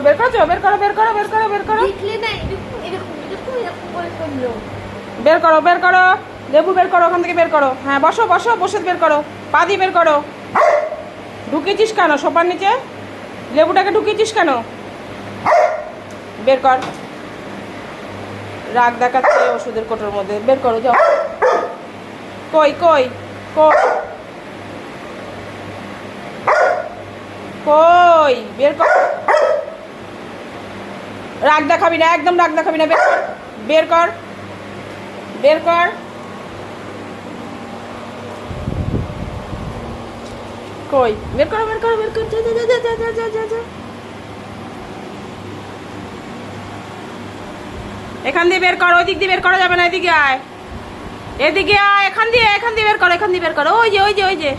বের করছো? বের করো, বের করো, বের করো, বের করো, বের করো, বের করো। লেবু বের করো ওখান থেকে, বের করো। হ্যাঁ বসো বসো, বসে বের করো। পা দিয়ে বের করো। ঢুকিয়েছিস কেন সোফার নিচে? লেবুটাকে ঢুকিয়েছিস কেন? বের কর। রাগ দেখাচ্ছে ওষুধের কোটোর মধ্যে। বের করো, যাও। কই কই কই কই বের কর। রাগ দেখাবি না, একদম রাগ দেখাবি না। বের কর, বের কর, বের কর। কই বের করো, বের করো, বের কর। যা যা যা যা যা যা যা। এখান দিয়ে বের করো, ওই দিক দিয়ে বের করা যাবে না। এদিকে আয়, এদিকে আয়। এখান দিয়ে বের করো, এখান দিয়ে বের করো। ওই যে ওই যে ওই যে